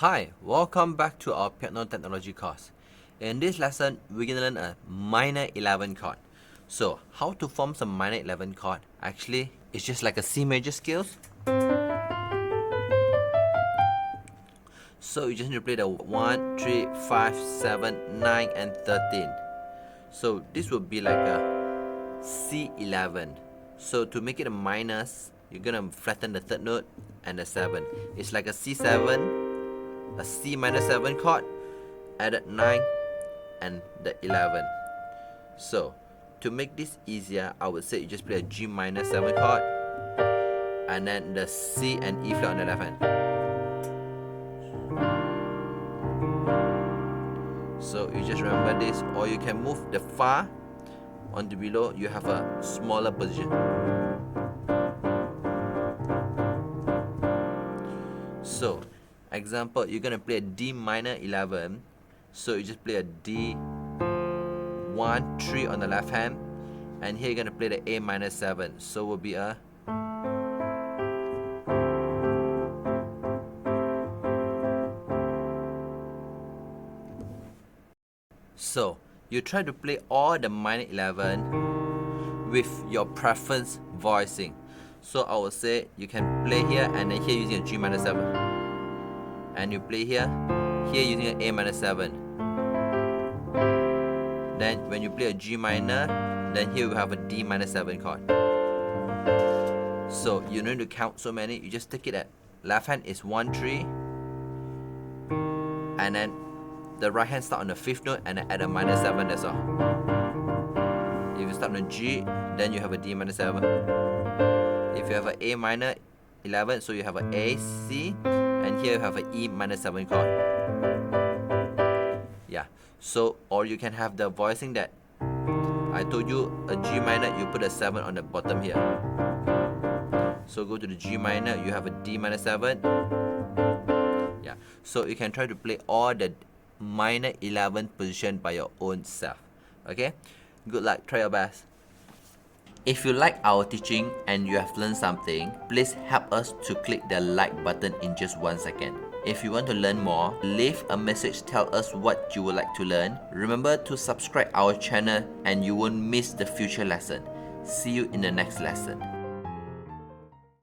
Hi, welcome back to our piano technology course. In this lesson, we're going to learn a minor 11 chord. So, how to form some minor 11 chord? Actually, it's just like a C major scales. So, you just need to play the 1, 3, 5, 7, 9, and 13. So, this would be like a C11. So, to make it a minus, you're going to flatten the third note and the 7. It's like a C7. A C minor 7 chord, added 9 and the 11. So to make this easier, I would say you just play a G minor 7 chord and then the C and E flat on the left hand. So you just remember this, or you can move the Fa on the below, you have a smaller position. So example, you're gonna play a D minor 11, so you just play a D 1, 3 on the left hand, and here you're gonna play the A minor 7, so will be a so you try to play all the minor 11 with your preference voicing. So I would say you can play here and then here using a G minor 7. And you play here using an A minor 7. Then when you play a G minor, then here we have a D minor 7 chord. So you don't need to count so many, you just take it at left hand is 1, 3, and then the right hand start on the 5th note and then add a minor 7, that's all. If you start on a G, then you have a D minor 7. If you have an A minor 11, so you have an A, C, and here you have an E minor 7 chord. Yeah, so or you can have the voicing that I told you, a G minor, you put a 7 on the bottom here. So go to the G minor, you have a D minor 7. Yeah, so you can try to play all the minor 11 position by your own self. Okay, good luck, try your best. If you like our teaching and you have learned something, please help us to click the like button in just 1 second. If you want to learn more, leave a message, tell us what you would like to learn. Remember to subscribe our channel and you won't miss the future lesson. See you in the next lesson.